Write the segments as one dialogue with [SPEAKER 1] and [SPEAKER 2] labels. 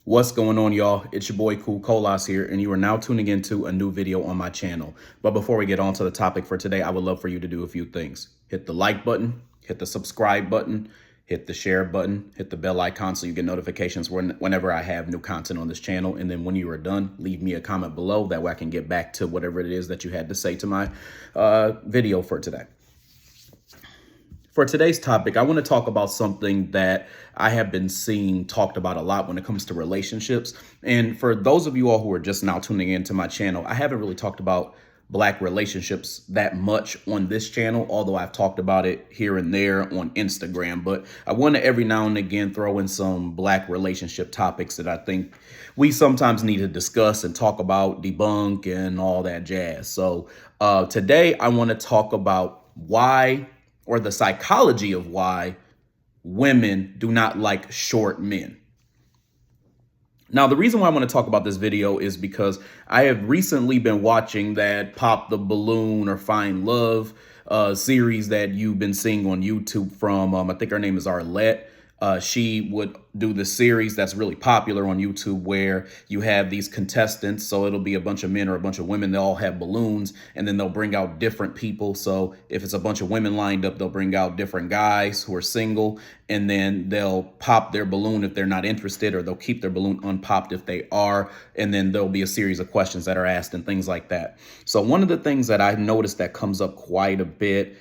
[SPEAKER 1] What's going on, y'all? It's your boy Cool Colas here, and you are now tuning into a new video on my channel. But before we get on to the topic for today, I would love for you to do a few things. Hit the like button, hit the subscribe button, hit the share button, hit the bell icon so you get notifications whenever I have new content on this channel. And then when you are done, leave me a comment below. That way I can get back to whatever it is that you had to say to my video for today. For today's topic, I want to talk about something that I have been seeing talked about a lot when it comes to relationships. And for those of you all who are just now tuning into my channel, I haven't really talked about Black relationships that much on this channel, although I've talked about it here and there on Instagram. But I want to every now and again throw in some Black relationship topics that I think we sometimes need to discuss and talk about, debunk, and all that jazz. So today I want to talk about why, or the psychology of why, women do not like short men. Now, the reason why I want to talk about this video is because I have recently been watching that Pop the Balloon or Find Love series that you've been seeing on YouTube from, I think her name is Arlette. She would do the series that's really popular on YouTube where you have these contestants. So it'll be a bunch of men or a bunch of women. They all have balloons, and then they'll bring out different people. So if it's a bunch of women lined up, they'll bring out different guys who are single, and then they'll pop their balloon if they're not interested, or they'll keep their balloon unpopped if they are. And then there'll be a series of questions that are asked and things like that. So one of the things that I've noticed that comes up quite a bit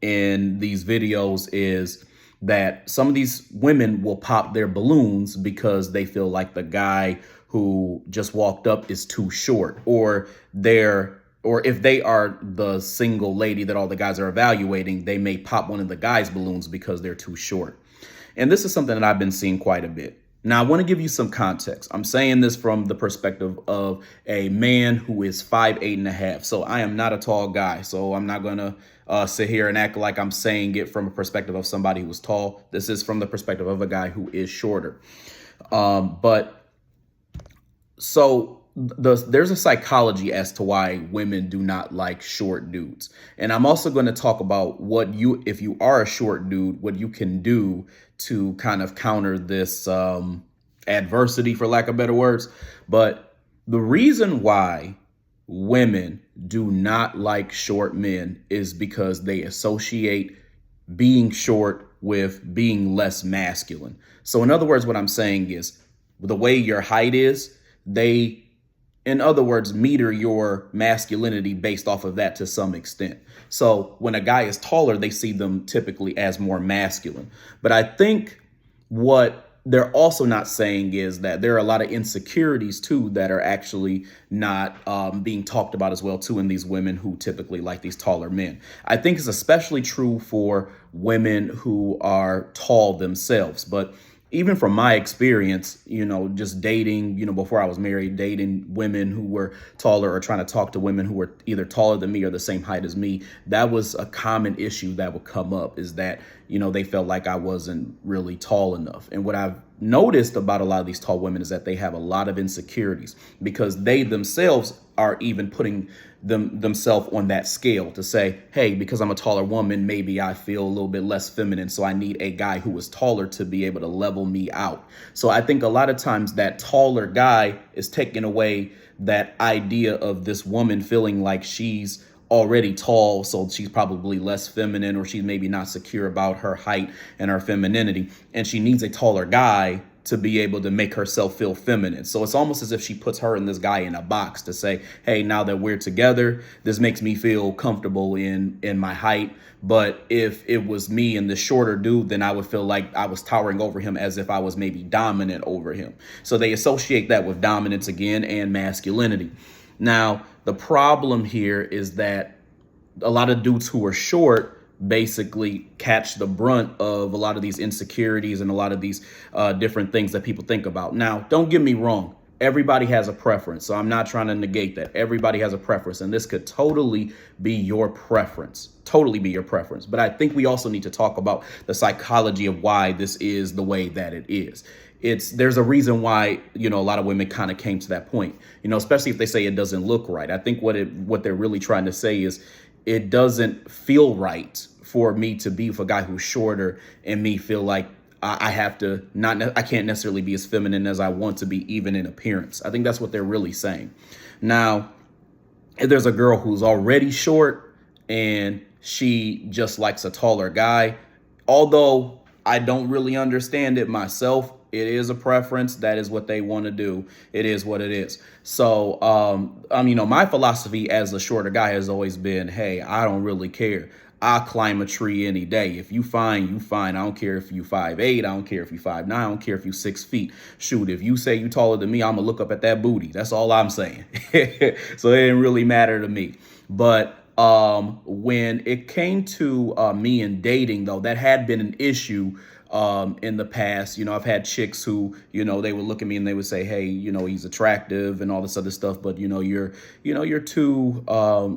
[SPEAKER 1] in these videos is that some of these women will pop their balloons because they feel like the guy who just walked up is too short, or if they are the single lady that all the guys are evaluating, they may pop one of the guys' balloons because they're too short. And this is something that I've been seeing quite a bit. Now, I want to give you some context. I'm saying this from the perspective of a man who is 5'8.5". So I am not a tall guy. So I'm not going to sit here and act like I'm saying it from a perspective of somebody who is tall. This is from the perspective of a guy who is shorter. There's a psychology as to why women do not like short dudes. And I'm also going to talk about if you are a short dude, what you can do to kind of counter this adversity, for lack of better words. But the reason why women do not like short men is because they associate being short with being less masculine. So in other words, what I'm saying is the way your height is, in other words, meter your masculinity based off of that to some extent. So when a guy is taller, they see them typically as more masculine. But I think what they're also not saying is that there are a lot of insecurities too that are actually not being talked about as well too in these women who typically like these taller men. I think it's especially true for women who are tall themselves. But even from my experience, just dating, before I was married, dating women who were taller or trying to talk to women who were either taller than me or the same height as me, that was a common issue that would come up, is that, they felt like I wasn't really tall enough. And what I've noticed about a lot of these tall women is that they have a lot of insecurities because they themselves are even putting themselves on that scale to say, hey, because I'm a taller woman, maybe I feel a little bit less feminine. So I need a guy who is taller to be able to level me out. So I think a lot of times that taller guy is taking away that idea of this woman feeling like she's already tall, so she's probably less feminine, or she's maybe not secure about her height and her femininity, and she needs a taller guy to be able to make herself feel feminine. So it's almost as if she puts her and this guy in a box to say, hey, now that we're together, this makes me feel comfortable in my height. But if it was me and the shorter dude, then I would feel like I was towering over him as if I was maybe dominant over him. So they associate that with dominance again and masculinity. Now, the problem here is that a lot of dudes who are short basically catch the brunt of a lot of these insecurities and a lot of these different things that people think about. Now, don't get me wrong. Everybody has a preference. So I'm not trying to negate that. Everybody has a preference, and this could totally be your preference. Totally be your preference. But I think we also need to talk about the psychology of why this is the way that it is. There's a reason why, a lot of women kind of came to that point, especially if they say it doesn't look right. I think what they're really trying to say is it doesn't feel right for me to be with a guy who's shorter and me feel like I have to not, I can't necessarily be as feminine as I want to be, even in appearance. I think that's what they're really saying. Now, if there's a girl who's already short and she just likes a taller guy, although I don't really understand it myself, it is a preference. That is what they want to do. It is what it is. So, my philosophy as a shorter guy has always been, hey, I don't really care. I'll climb a tree any day. If you fine, you fine. I don't care if you 5'8". I don't care if you 5'9". I don't care if you 6 feet. Shoot, if you say you taller than me, I'm gonna look up at that booty. That's all I'm saying. So it didn't really matter to me. But when it came to me and dating, though, that had been an issue in the past. I've had chicks who, they would look at me and they would say, hey, he's attractive and all this other stuff, but you're too,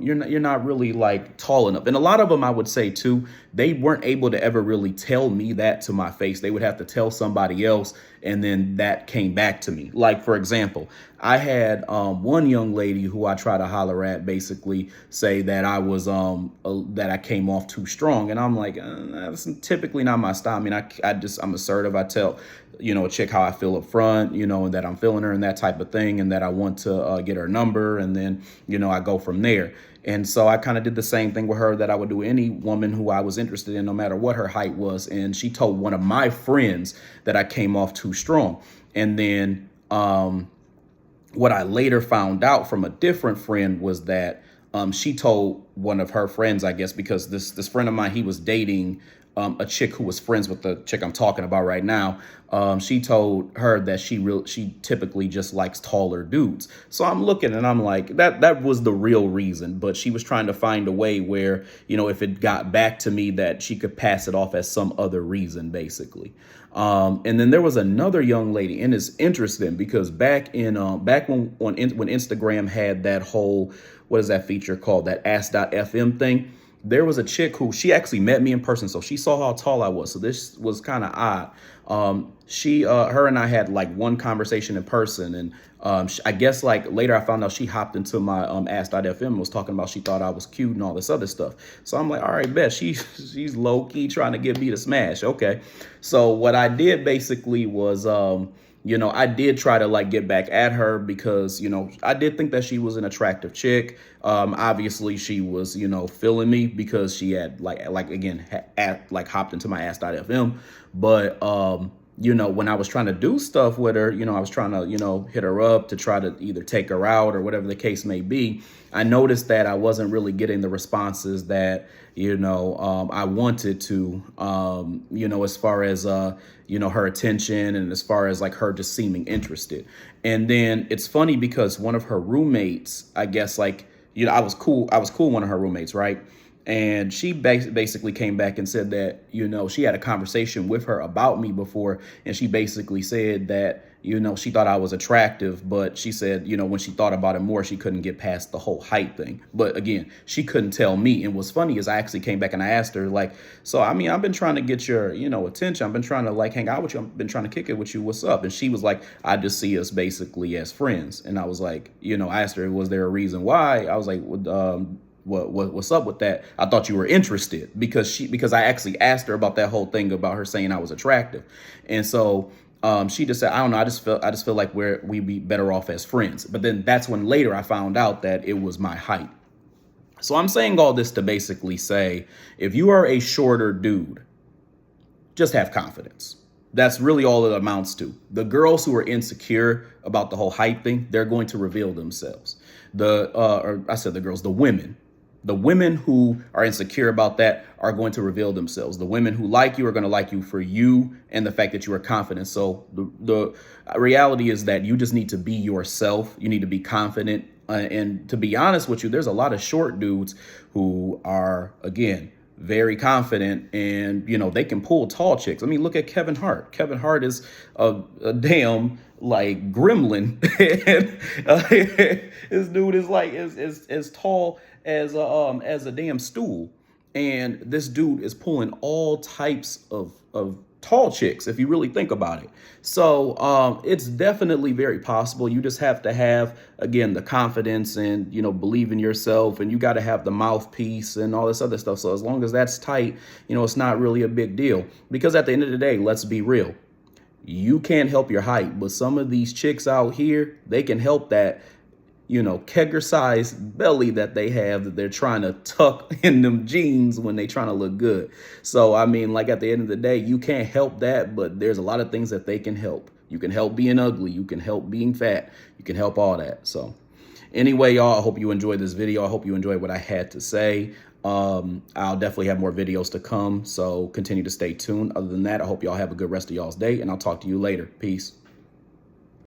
[SPEAKER 1] you're not really like tall enough. And a lot of them, I would say too, they weren't able to ever really tell me that to my face. They would have to tell somebody else, and then that came back to me. Like, for example, I had one young lady who I try to holler at basically say that I was that I came off too strong, and I'm like, that's typically not my style. I mean, I'm assertive. I tell a chick how I feel up front, and that I'm feeling her and that type of thing, and that I want to get her number, and then I go from there. And so I kind of did the same thing with her that I would do any woman who I was interested in, no matter what her height was. And she told one of my friends that I came off too strong. And then what I later found out from a different friend was that she told one of her friends, I guess, because this friend of mine, he was dating a chick who was friends with the chick I'm talking about right now. She told her that she typically just likes taller dudes. So I'm looking and I'm like, that was the real reason. But she was trying to find a way where, if it got back to me, that she could pass it off as some other reason, basically. And then there was another young lady, and it's interesting because back when Instagram had that whole, what is that feature called, that ask.fm thing, there was a chick who, she actually met me in person, so she saw how tall I was. So this was kind of odd. Her and I had like one conversation in person, and I guess like later I found out she hopped into my ask.fm and was talking about she thought I was cute and all this other stuff. So I'm like, all right, bet she's low key trying to get me to smash. Okay, so what I did basically was I did try to like get back at her because, I did think that she was an attractive chick. Obviously she was, feeling me because she had like hopped into my ask.fm. But, when I was trying to do stuff with her, I was trying to, hit her up to try to either take her out or whatever the case may be. I noticed that I wasn't really getting the responses that, I wanted to, as far as, her attention and as far as like her just seeming interested. And then it's funny because one of her roommates, I guess, like, I was cool with one of her roommates, right? And she basically came back and said that, she had a conversation with her about me before. And she basically said that, she thought I was attractive, but she said, when she thought about it more, she couldn't get past the whole height thing. But again, she couldn't tell me. And what's funny is I actually came back and I asked her, like, so, I mean, I've been trying to get your, attention. I've been trying to like hang out with you. I've been trying to kick it with you. What's up? And she was like, I just see us basically as friends. And I was like, I asked her, was there a reason why? I was like, what's up with that? I thought you were interested because I actually asked her about that whole thing about her saying I was attractive. And so she just said, I don't know. I just feel like we'd be better off as friends. But then that's when later I found out that it was my height. So I'm saying all this to basically say, if you are a shorter dude, just have confidence. That's really all it amounts to. The girls who are insecure about the whole height thing, they're going to reveal themselves. The women. The women who are insecure about that are going to reveal themselves. The women who like you are going to like you for you and the fact that you are confident. So the reality is that you just need to be yourself. You need to be confident. And to be honest with you, there's a lot of short dudes who are, again, very confident and, they can pull tall chicks. I mean, look at Kevin Hart. Kevin Hart is a damn like gremlin. And this dude is like as tall as a damn stool. And this dude is pulling all types of tall chicks, if you really think about it. So it's definitely very possible. You just have to have, again, the confidence and, believe in yourself, and you got to have the mouthpiece and all this other stuff. So as long as that's tight, it's not really a big deal, because at the end of the day, let's be real. You can't help your height, but some of these chicks out here, they can help that, kegger sized belly that they have, that they're trying to tuck in them jeans when they trying to look good. So, I mean, like, at the end of the day, you can't help that, but there's a lot of things that they can help. You can help being ugly. You can help being fat. You can help all that. So anyway, y'all, I hope you enjoyed this video. I hope you enjoyed what I had to say. I'll definitely have more videos to come, so continue to stay tuned. Other than that, I hope y'all have a good rest of y'all's day, and I'll talk to you later. Peace.